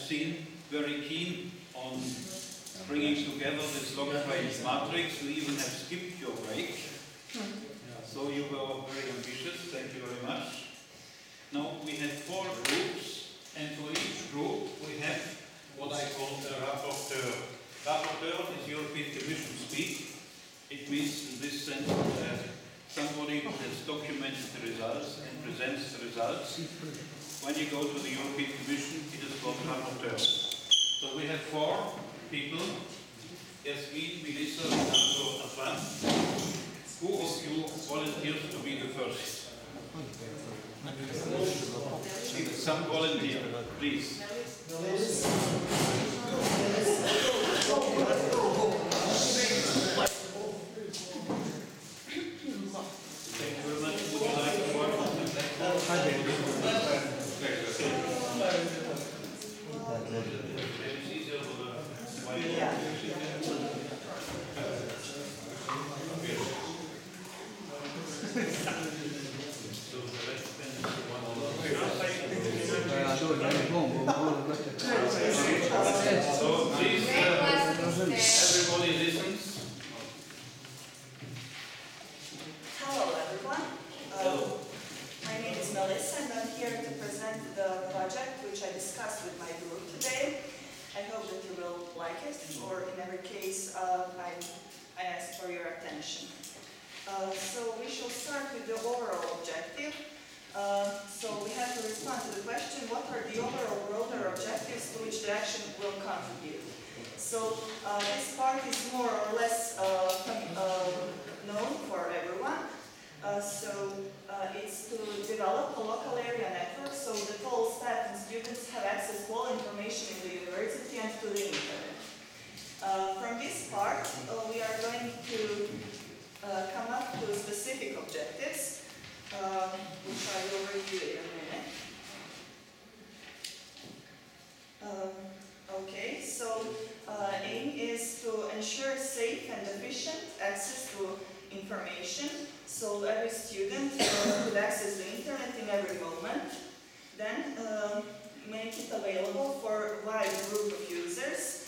seen, very keen on bringing together this log-frame matrix. You even have skipped your break. So you were very ambitious. Thank you very much. Now we have 4 groups, and for each group we have what I call a rapporteur. Rapporteur is European Commission speak. It means in this sense somebody who has documented the results and presents the results. When you go to the European Commission, it is called rapporteur. So we have 4 people. Yasmin, Melissa, Leandro, Afan. Who of you volunteers to be the first? Some volunteer, please. Thank you very much. Would you like to work on the So please, everybody listens. Hello everyone. My name is Melissa and I'm here to present the project which I discussed with my group today. I hope that you will like it, or in every case I ask for your attention. So we shall start with the overall objective. So we have to respond to the question, what are the overall broader objectives to which the action will contribute? So this part is more or less known for everyone. It's to develop a local area network so that all staff and students have access to all information in the university and to the internet. From this part, we are going to come up to specific objectives, which I will review in a minute. Okay, so aim is to ensure safe and efficient access to information, so every student could access the internet in every moment. Then make it available for a wide group of users.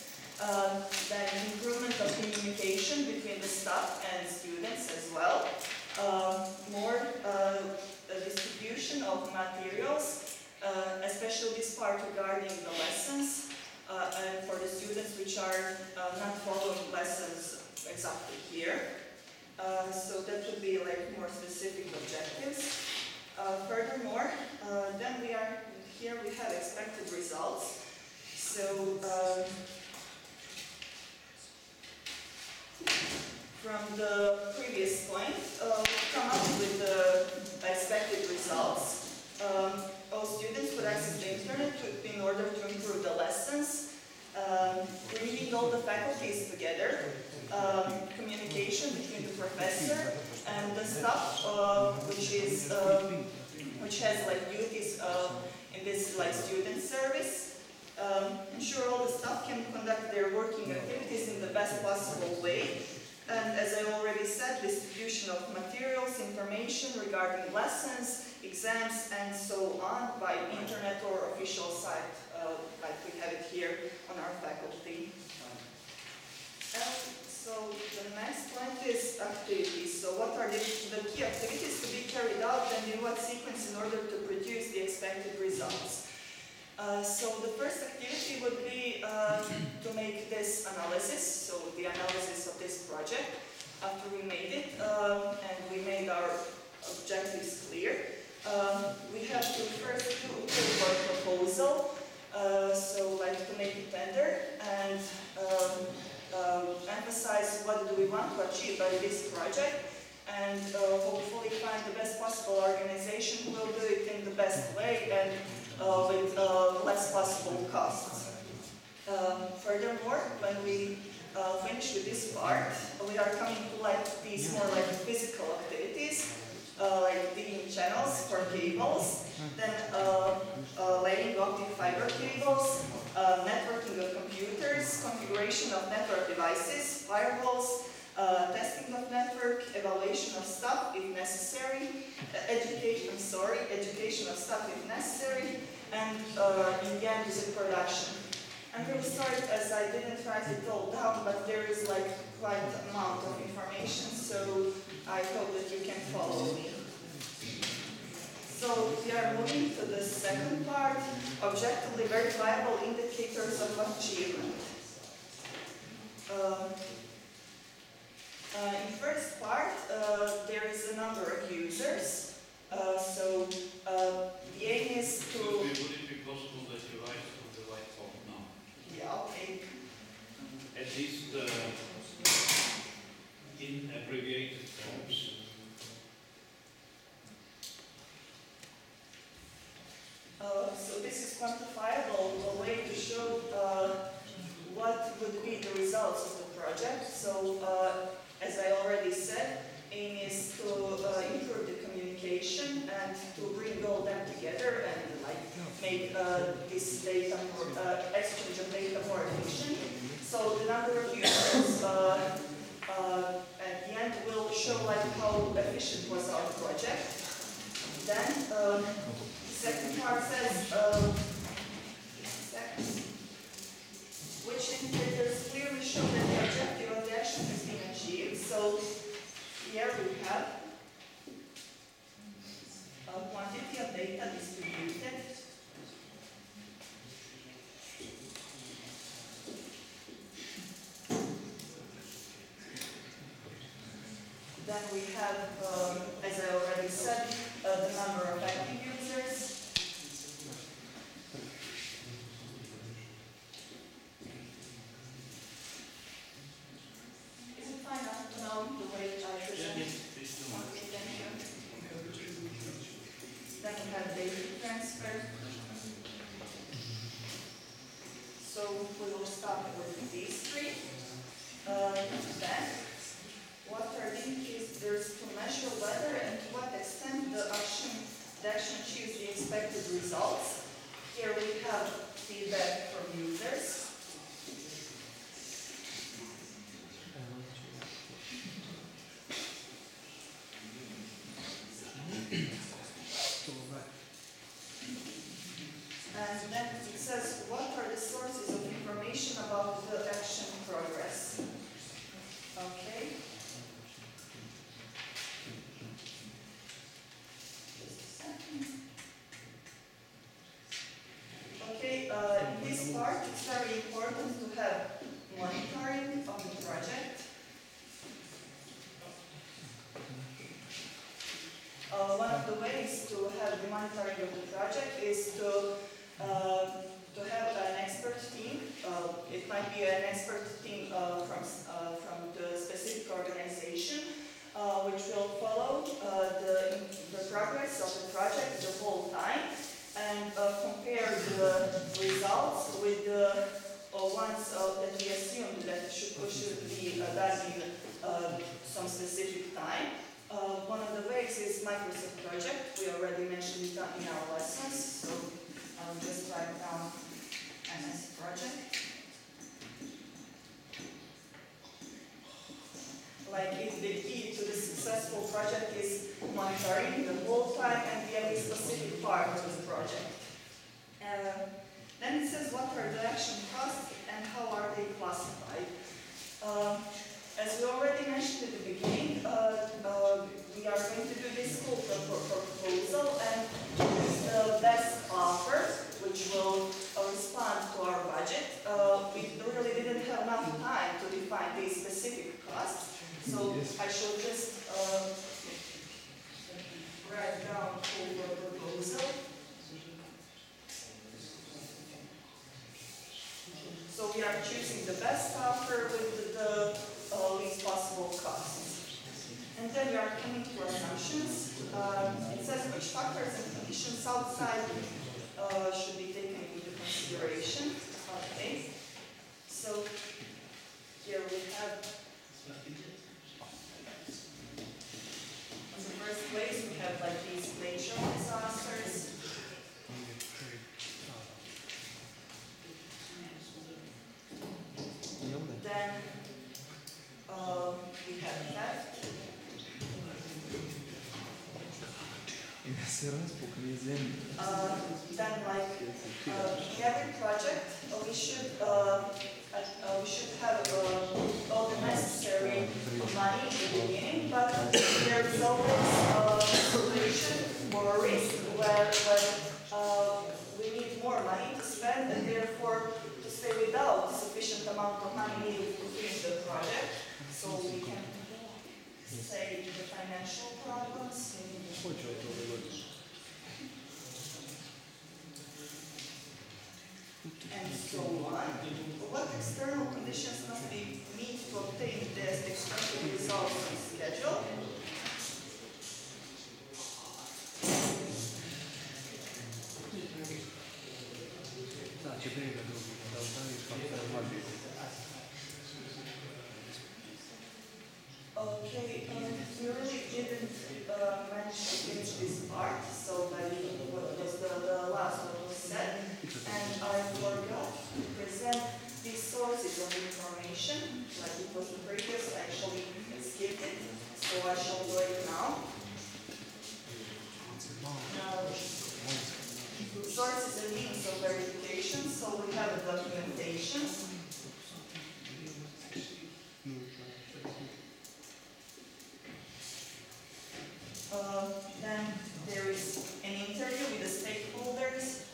Then improvement of communication between the staff and students as well. More distribution of materials, especially this part regarding the lessons, and for the students which are not following lessons exactly here. So that would be like more specific objectives. Furthermore, then we have expected results. So from the previous point, we've come up with the expected results. All students would access the internet in order to improve the lessons, bringing all the faculties together, communication between the professor and the staff, which has like duties in this like student service. Ensure all the staff can conduct their working activities in the best possible way. And as I already said, distribution of materials, information regarding lessons, exams, and so on by internet or official site, like we have it here on our faculty. So the next point is activities. So what are the key activities to be carried out and in what sequence in order to produce the expected results? So the first activity would be to make this analysis, so the analysis of this project. After we made it and we made our objectives clear, we have to first do a proposal, so like to make a tender and emphasize what do we want to achieve by this project, and hopefully find the best possible organization who will do it in the best way and with less possible costs. Furthermore, when we finish with this part, we are coming to like these more like physical activities, like digging channels for cables, then laying optic fiber cables, networking of computers, configuration of network devices, firewalls, testing of network, evaluation of staff if necessary, education of staff if necessary, and in the end, music production. I'm really sorry as I didn't write it all down, but there is like quite an amount of information, so I hope that you can follow me. So we are moving to the second part, objectively verifiable indicators of achievement. In first part, there is a number of users. The aim is to... Would it be possible that you write on the right top now? Yeah, okay. At least in abbreviated forms. So this is quantifiable, a way to show what would be the results of the project. So as I already said, aim is to improve the communication and to bring all them together and like make this data more, exchange of data more efficient. So the number of users at the end will show like how efficient was our project. Then the second part says which indicators clearly show that the objective of the action has been achieved. So here we have a quantity of data distributed. Then we have, as I already said, the number of active users. Is it fine now the way I present it? Okay, thank you. Then we have data transfer. So we will start with these three. Then, what are the indicators to measure whether and to what extent the action achieves the expected results? Here we have feedback from users. And then it says, what are the sources of information about the action progress? Okay. Just a second. Okay, in this part, it's very important to have monitoring of the project. One of the ways to have the monitoring of the project is to have an expert team. It might be an expert team from the specific organization, which will follow the progress of the project the whole time and compare the results with the ones that we assumed that should be done in some specific time. One of the ways is Microsoft Project. We already mentioned it in our lessons, so I'll just write down MS Project. Like if the key to the successful project is monitoring the whole time and the every specific part of the project. Then it says what are the action costs and how are they classified. As we already mentioned at the beginning, we are going to do this full proposal and choose the best offer, which will respond to our budget. We really didn't have enough time to define these specific costs, so I shall just write down full proposal. So we are choosing the best offer with the least possible costs. And then we are coming to assumptions. It says which factors and conditions outside should be taken into consideration. Okay. So here we have in the first place we have like these natural disasters. Then we have theft. Then like in every project we should financial problems, and so on. What external conditions must be met to obtain the expected results on schedule? Okay, we really didn't manage to finish this part, so like what was the last one was said, and I forgot to present these sources of information, like it was the previous, I actually skipped it, so I shall do it now. Sources and means of verification, so we have a documentation. Then there is an interview with the stakeholders.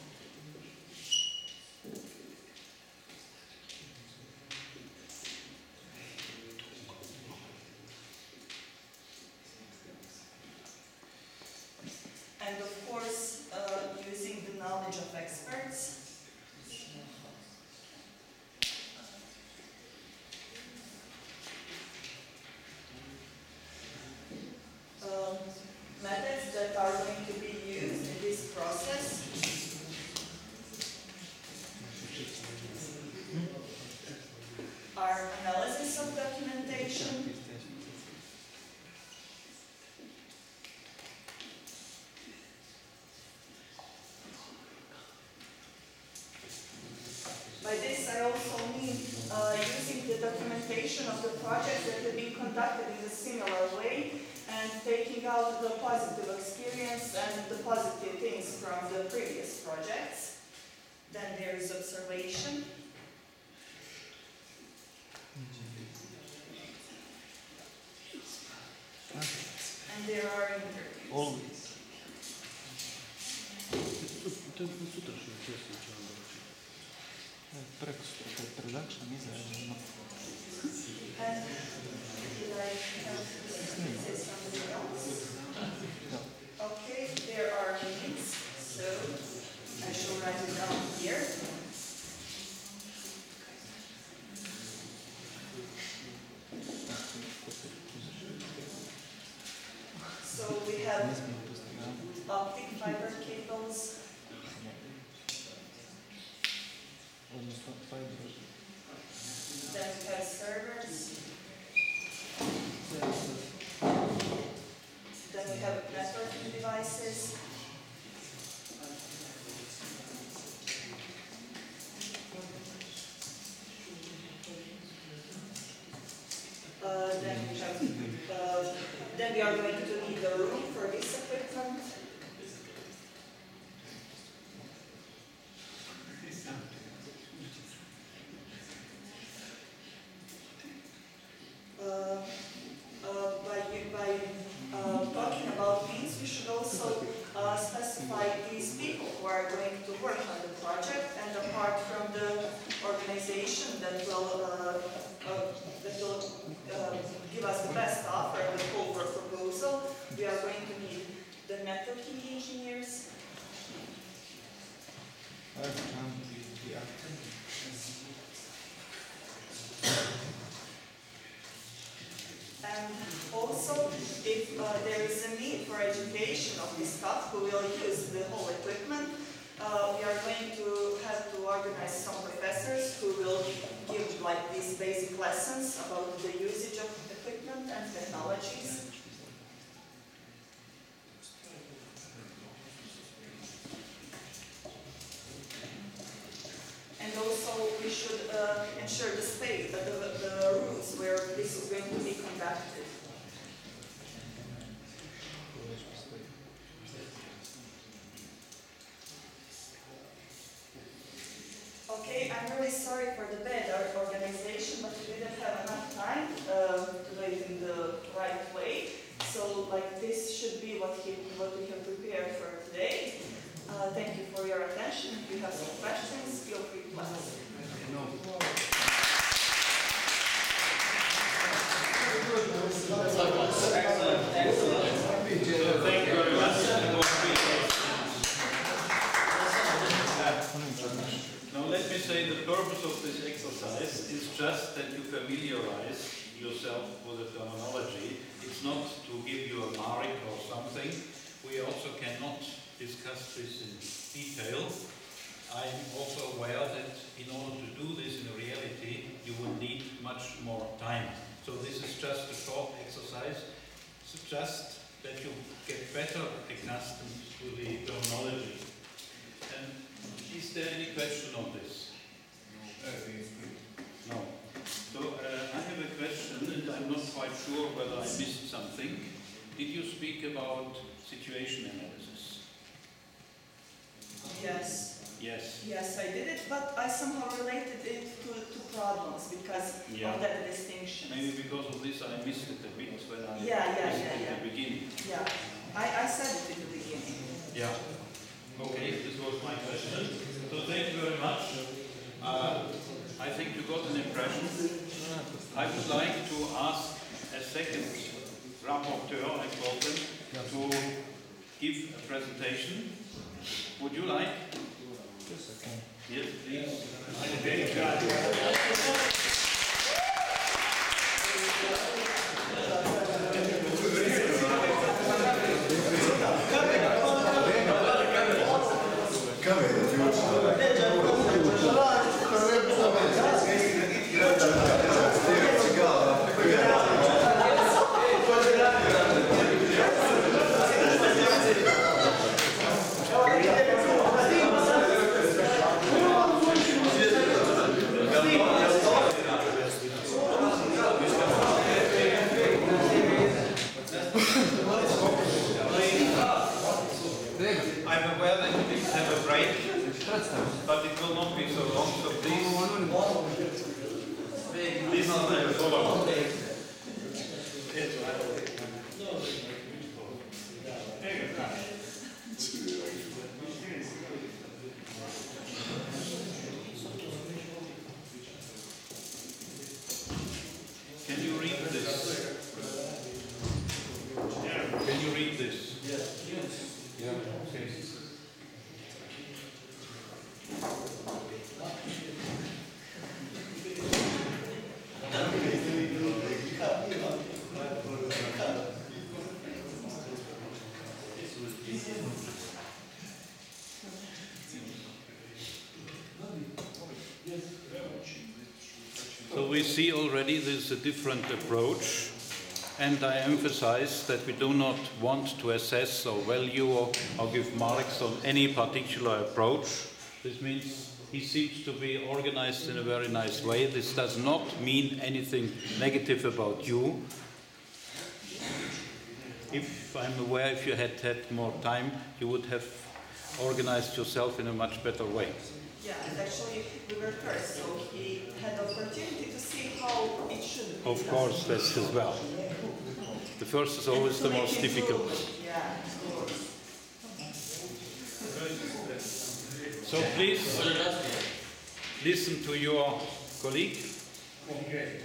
And of course, using the knowledge of experts. Methods that are going to be used in this process. Are analysis of documentation. By this I also mean using the documentation of the projects that have been conducted in a similar way and taking out the positive experience and the positive things from the previous projects. Then there is observation. And there are interviews. Always. Production is And did I have say something else? Okay, there are means, so I shall write it down here. So we have optic fiber cables. Then we have servers. Then we have networking devices. Then we are going to need a room for this equipment. By talking about means, we should also specify these people who are going to work on the project, and apart from the organization that will give us the best offer, the full work proposal, we are going to need the networking engineers. And also, if there is a need for education of this stuff, who will use the whole equipment, we are going to have to organize some professors who will give like these basic lessons about the usage of equipment and technologies. And also we should ensure the space, the rooms where this is going to be conducted. Okay, I'm really sorry for the bad organization, but we didn't have enough time to do it in the right way. So, like, this should be what we have prepared for today. Thank you for your attention. If you have some questions, feel free to ask. Excellent, excellent. this exercise is just that you familiarize yourself with the terminology. It's not to give you a mark or something. We also cannot discuss this in detail. I'm also aware that in order to do this in reality, you will need much more time. So this is just a short exercise. It's just that you get better accustomed to the terminology. And is there any question on this? No. So I have a question, and I'm not quite sure whether I missed something. Did you speak about situation analysis? Yes. Yes. Yes, I did it, but I somehow related it to problems because of that distinction. Maybe because of this I missed it a bit when I missed it at the beginning. Yeah, I said it in the beginning. Yeah. Okay, this was my question. So thank you very much. I think you got an impression. I would like to ask a second rapporteur, I call them, to give a presentation. Would you like? Yes, please. I'm aware that you didn't have a break, but it will not be so long, so please listen and follow. Can you read this? Can you read this? Yes. Yeah. Okay. So we see already there's a different approach, and I emphasize that we do not want to assess or value or give marks on any particular approach. This means he seems to be organized in a very nice way. This does not mean anything negative about you. If I'm aware, if you had had more time, you would have organized yourself in a much better way. Yeah, and actually we were first, so he had the opportunity to see how it should be. Of course, that's as well. The first is always the most difficult. Yeah, of course. So please listen to your colleague. Okay.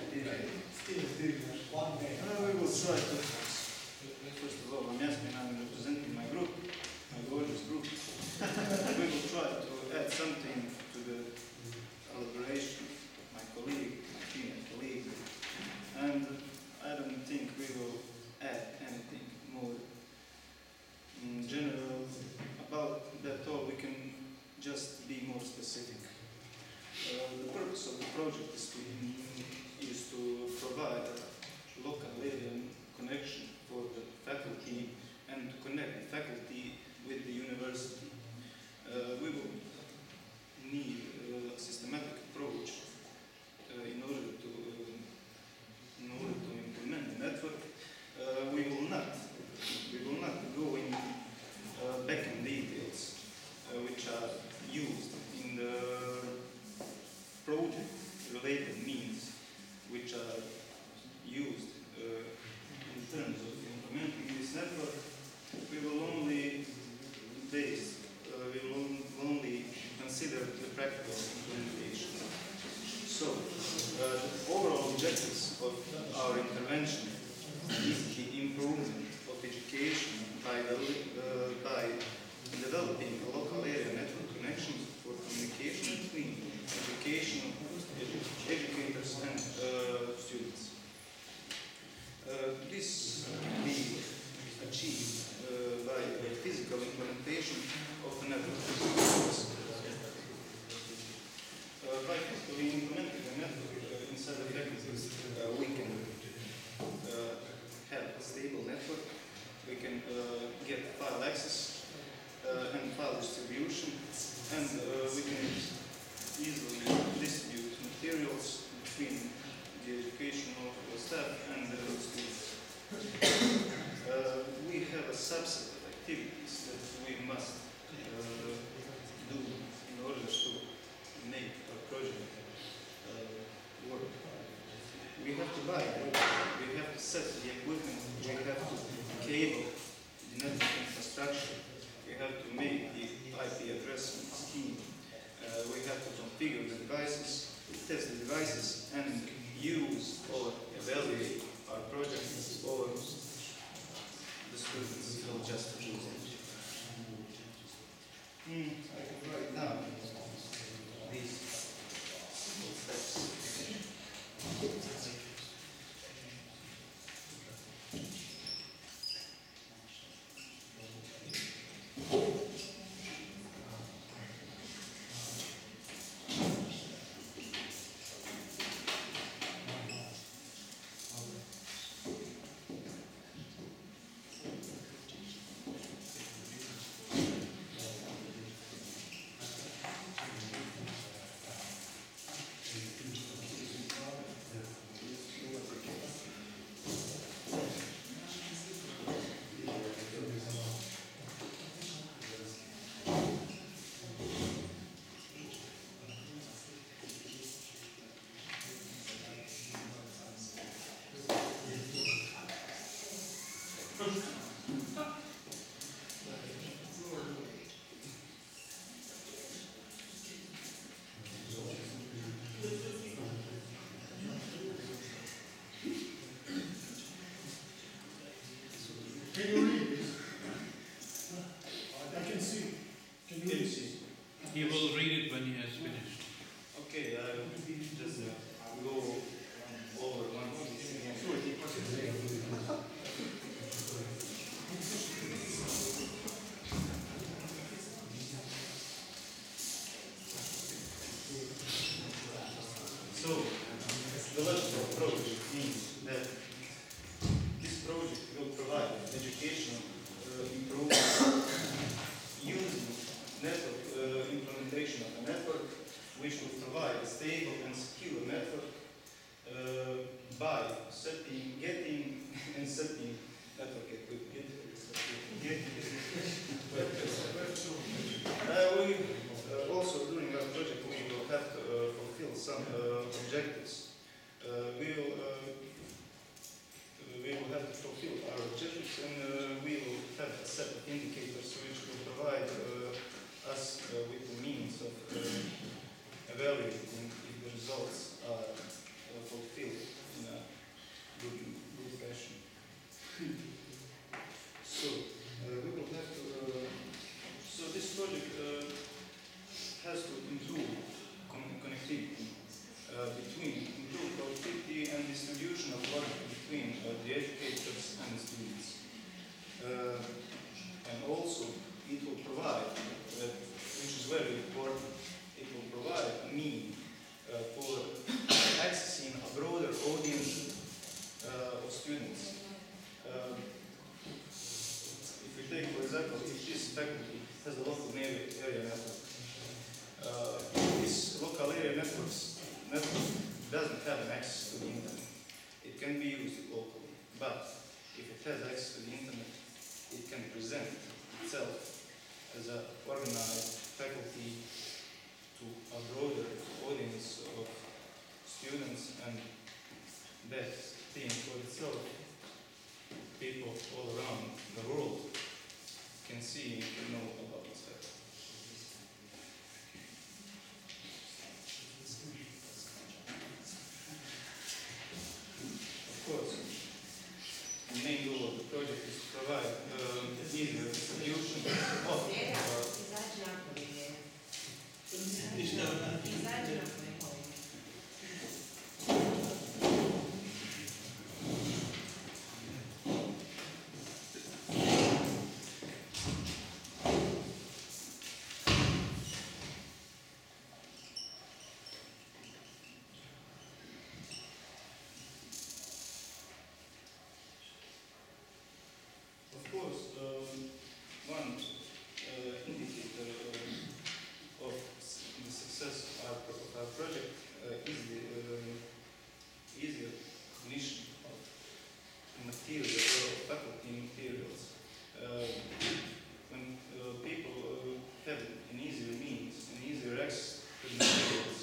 We will try to, first of all, I'm asking, I'm representing my group, my gorgeous group. We will try to add something to the elaboration of my colleague, my female colleague, and I don't think we will add anything more in general about that all. We can just be more specific. The purpose of the project is to provide a local area connection for the faculty and to connect the faculty with the university. We will need a systematic approach in order to implement the network. We will not go in back in details which are used in the project-related means which are used in terms of implementing this network. We will only consider the practical implementation. So, the overall objectives of our intervention is the improvement of education by developing a local area network connections for communication between education by quickly implementing the network inside the faculties, we can have a stable network. We can get file access and file distribution, and we can easily distribute materials between the educational staff and the students. We have a subset of activities that we must do in order to make our project work. We have to buy it, we have to set the equipment, we have to cable the network infrastructure, we have to make the IP address scheme, we have to configure the devices, test the devices, and use or evaluate our projects, or the students will just use it. I can write down these simple steps. Can you read this? I can see. Can you read this? He will read it when he has finished. Okay, I will just go over one piece again. So, the logical approach means that this project will provide educational improvement using network implementation of a network, which will provide a stable and secure network by getting and setting network equipment. Also, during our project, we will have to fulfill some objectives. We will have to fulfill our objectives, and we will have a set of indicators which will provide us with the means of evaluating if the results are fulfilled in a good fashion. So we will have to. So this project has to improve connectivity improve connectivity and distribution of work between the educators and the students. And also, it will provide, which is very important, it will provide a means for accessing a broader audience of students. If we take, for example, if this faculty has a local area network, this local area network doesn't have an access to the internet. It can be used locally, but if it has access to the internet, it can present itself as an organized faculty to a broader audience of students, and that thing for itself, people all around the world can see and know about this faculty. Of course, the main goal of the project is to provide easier distribution of project easier definition of material or faculty materials. When people have an easier means, an easier access to the materials,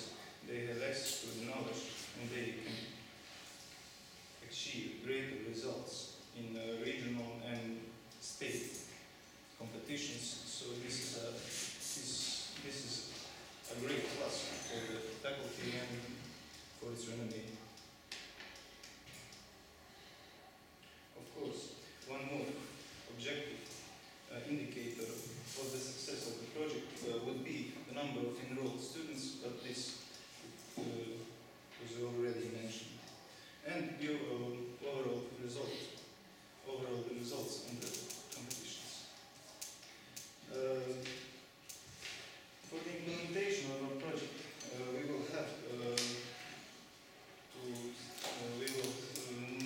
they have access to the knowledge, and they can achieve greater results in regional and state competitions. So this is a great plus for the faculty and for its renommee. Of course, one more objective indicator for the success of the project would be the number of enrolled students, but this was already mentioned. And the overall results in the competitions. For the implementation of our project, we will have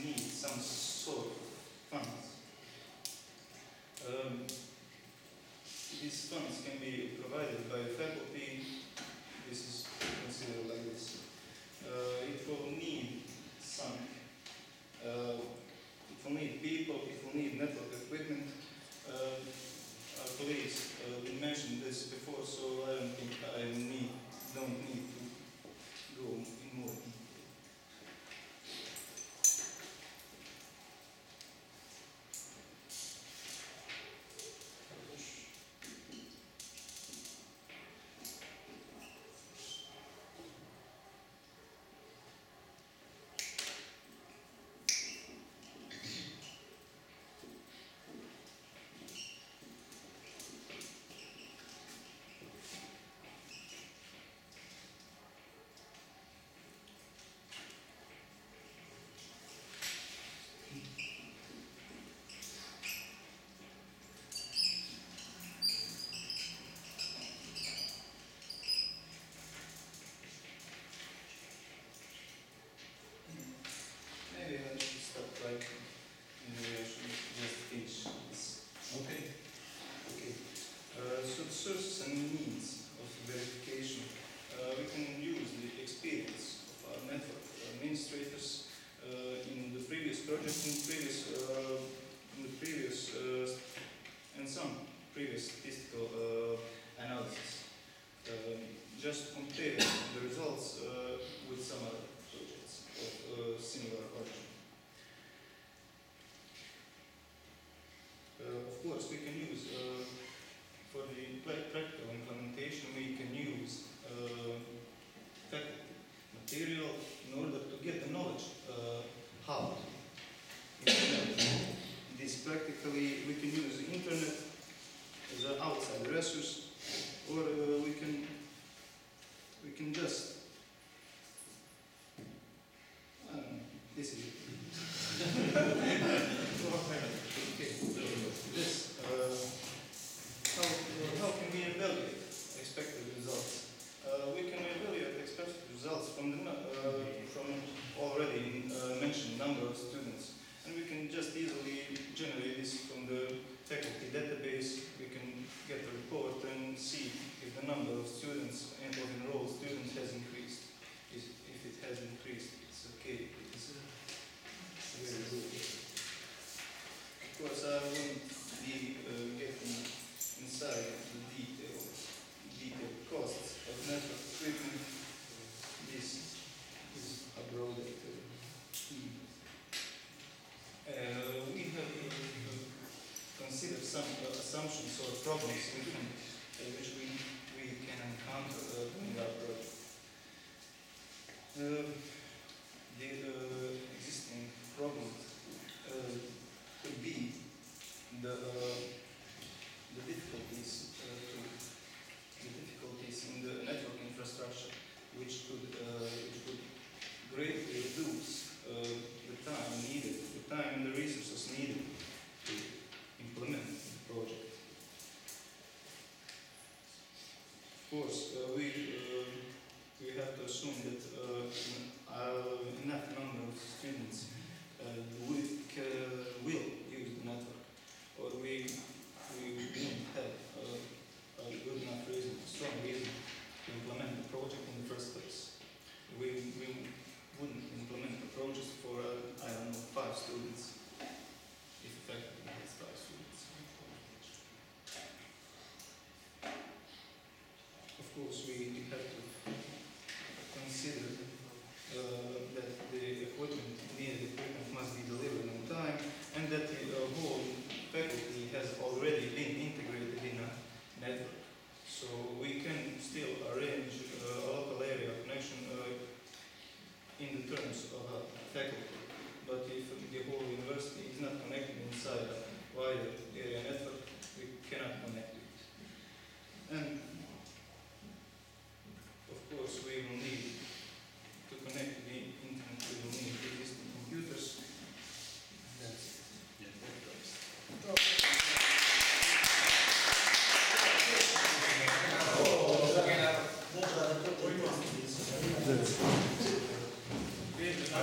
need some sort of funds. These funds can be provided by the faculty. This is considered like this. It will need some. It will need people. It will need network equipment. Our colleagues we mentioned this before, so I don't think I don't need to go in more detail. Maybe I should stop right here. Maybe I should just finish this. Okay. Okay. So the sources and needs of verification. We can use the experience of our network administrators in the previous project, and some previous statistical analysis. Just to compare the results with some other projects of similar origin. Of course, we can use, for the practical implementation, we can use faculty material in order to get the knowledge how to implement this practically. We can use the internet as an outside resource, or we can just, I don't know, this is it. Okay. This, how can we evaluate expected results? We can evaluate expected results from already mentioned number of students, and we can just easily generate this from the faculty database. We can get a report and see if the number of students and of enrolled students has increased. If it has increased, it's okay. It's very good. Of course, I won't be getting inside the detailed costs of network equipment. This is a broader theme. We have considered some assumptions or problems which we can encounter in our project. The existing problems could be the difficulties in the network infrastructure, which could greatly reduce the time and the resources needed to implement the project. Of course, we have to assume that enough number of students will use the network, or we won't have a good enough reason, a strong reason to implement the project in the first place.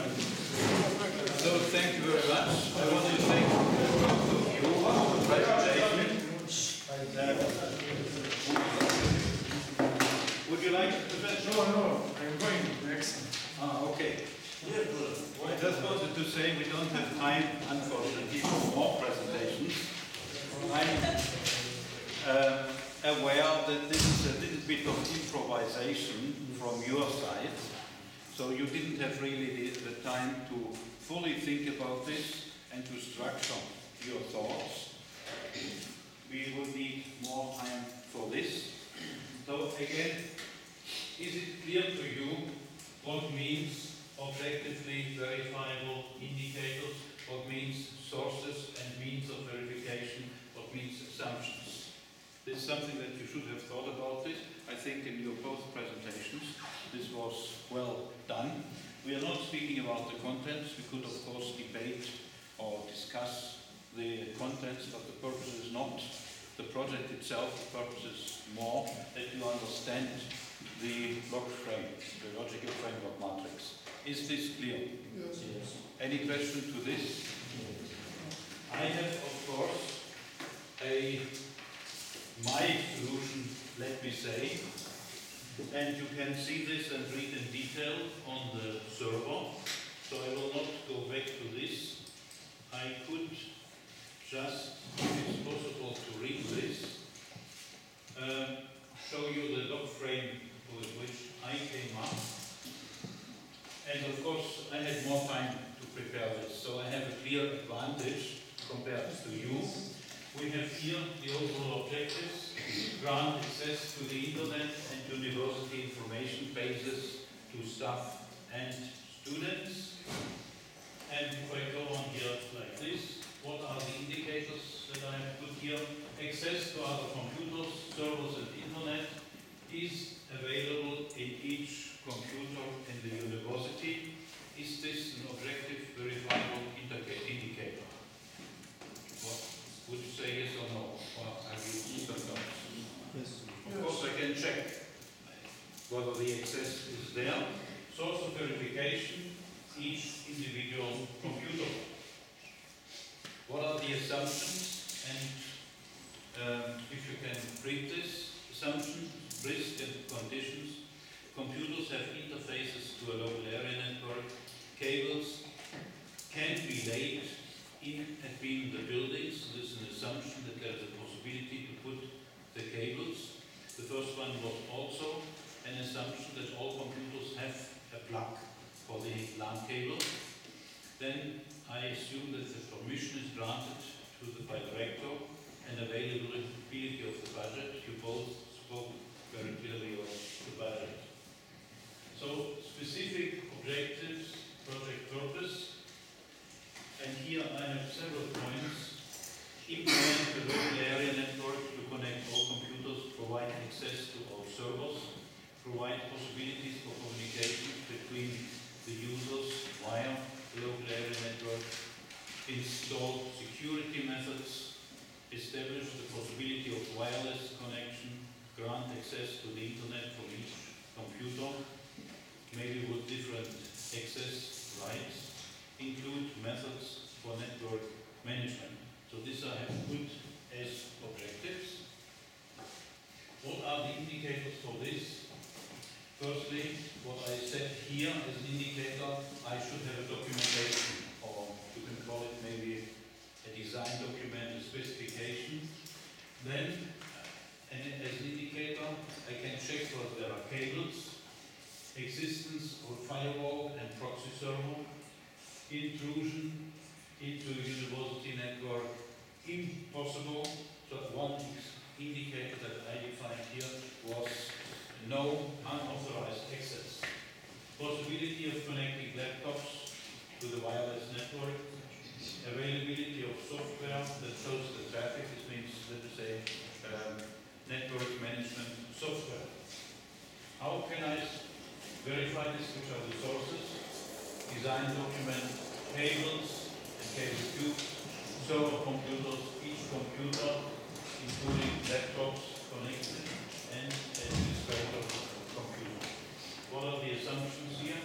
So thank you very much. I want to thank both of you for the presentation. Would you like to present? No, I'm going next. Okay. I just wanted to say we don't have time, unfortunately, for more presentations. I'm aware that this is a little bit of improvisation from your side. So you didn't have really the time to fully think about this and to structure your thoughts. We will need more time for this. So again, is it clear to you what means objectively verifiable indicators, what means sources and means of verification, what means assumptions? This is something that you should have thought about it. I think in your both presentations this was well done. We are not speaking about the contents. We could of course debate or discuss the contents, but the purpose is not the project itself. The purpose is more that you understand the log frame, the logical framework matrix. Is this clear? Yes. Any question to this? I have of course my solution, let me say, and you can see this and read in detail on the server, so I will not go back to this. I could just, if it's possible to read this, show you the log frame with which I came up. And of course I had more time to prepare this, so I have a clear advantage compared to you. We have here the overall objectives: grant access to the internet and university information bases to staff and students. And if I go on here like this, what are the indicators that I have put here? Access to other computers, servers and internet is available in each computer in the university. Is this an objective, verifiable indicator? What would you say, yes or no? Or have you sometimes? Yes. Of course I can check whether the access is there. Source of verification, each individual computer. What are the assumptions? And if you can read this, assumptions, risk and conditions. Computers have interfaces to a local area network. Cables can be laid in between the buildings. This is an assumption that there is a possibility to put the cables. The first one was also an assumption that all computers have a plug for the LAN cable. Then I assume that the permission is granted to the director and availability of the budget. You both spoke very clearly of the budget. So specific objectives, project purpose, and here I have several points. Implement the local area network to connect all computers, provide access to all servers, provide possibilities for communication between the users via the local area network, install security methods, establish the possibility of wireless connection, grant access to the internet for each computer, maybe with different access rights, include methods for network management. So this I have put as objectives. What are the indicators for this? Firstly, what I said here as an indicator, I should have a documentation, or you can call it maybe a design document, a specification. Then, as an indicator, I can check whether there are cables, existence of firewall and proxy server, intrusion into university network, impossible. So one indicator that I defined here was no unauthorized access. Possibility of connecting laptops to the wireless network, availability of software that shows the traffic. This means, let us say, network management software. How can I verify this? Which are the sources? Design document, cables and cable tubes, server computers, each computer, including laptops connected, and administrator computer. What are the assumptions here?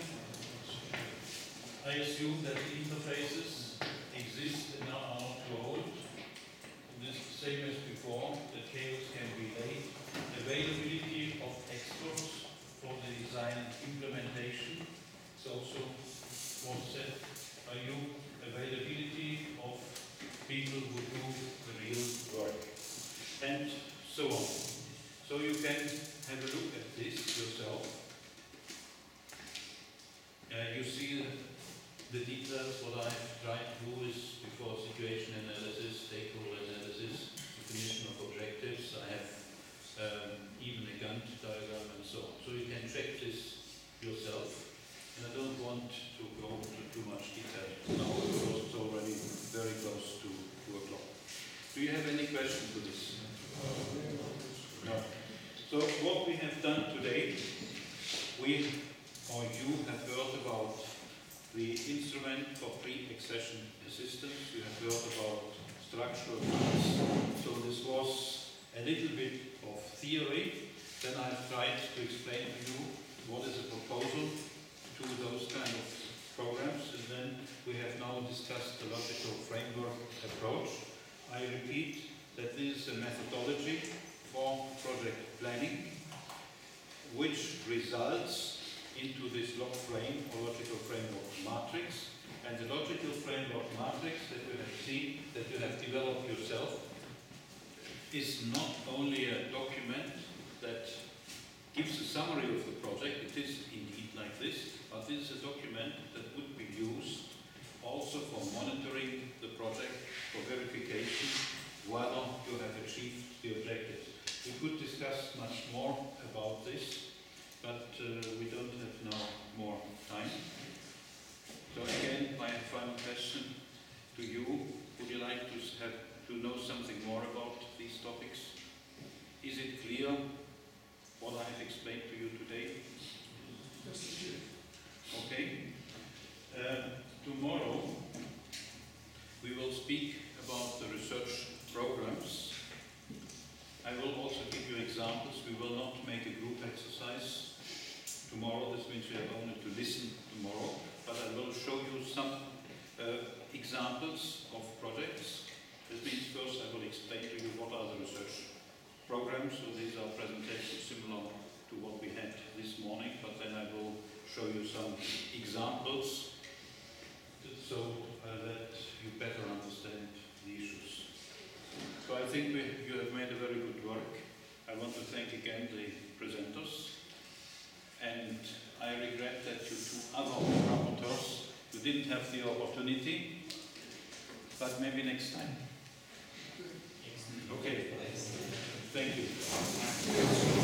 I assume that the interfaces exist and are not too old. This is the same as before, the cables can be laid. Availability of experts for the design and implementation is also one set by you. Availability of people who do the real work. And so on. So you can have a look at this yourself. You see the details. What I've tried to do is before situation analysis, stakeholder analysis, definition of objectives. I have even a Gantt diagram and so on. So you can check this yourself. And I don't want to go into too much detail now because it's already very close to 2 o'clock. Do you have any questions to this? No. So what we have done today, we or you have heard about the instrument for pre-accession assistance. You have heard about structural tools. So this was a little bit of theory. Then I've tried to explain to you what is a proposal to those kind of programs. And then we have now discussed the logical framework approach. I repeat that this is a methodology for project planning which results into this log frame or logical framework matrix. And the logical framework matrix that you have seen, that you have developed yourself, is not only a document that gives a summary of the project, it is indeed like this, but this is a document that would be used also for monitoring the project, for verification, whether you have achieved the objectives. We could discuss much more about this, but we don't have now more time. So again, my final question to you, would you like to know something more about these topics? Is it clear what I have explained to you today? Okay. Tomorrow we will speak about the research programs. I will also give you examples. We will not make a group exercise tomorrow. This means you have only to listen tomorrow. But I will show you some examples of projects. This means first I will explain to you what are the research programs. So these are presentations similar to what we had this morning, but then I will show you some examples so that you better understand the issues. So I think you have made a very good work. I want to thank again the presenters, and I regret that you two other rapporteurs, you didn't have the opportunity, but maybe next time. Okay, thank you.